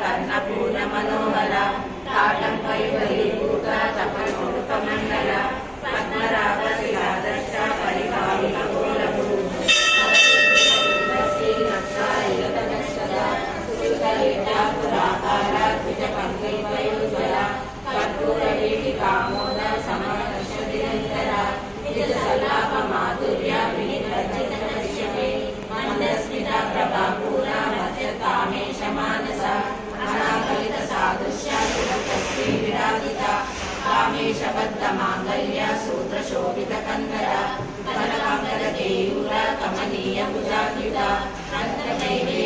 कर्णपूर्ण मनोहर ताटं कैवलीभूत तपनोपमण्डल पद्मराग शिलादर्श परिभावितगोलभू पुराकार द्विजपङ्कैर्वयोज्वल कर्पूरवीटिकामोद समर्षदिनन्तर सल्लापमाधुर्य विनिर्जितदृश्यते मन्दस्मिता प्रभापूरा मध्यतामेश मानस अनाकलित सादृश्य सुरतस्त्री विराजिता कामेशबद्धमाङ्गल्य सूत्रशोभितकन्दर कनकाम्बरकेयूर कमनीय भुजाद्युता रत्नकैर्य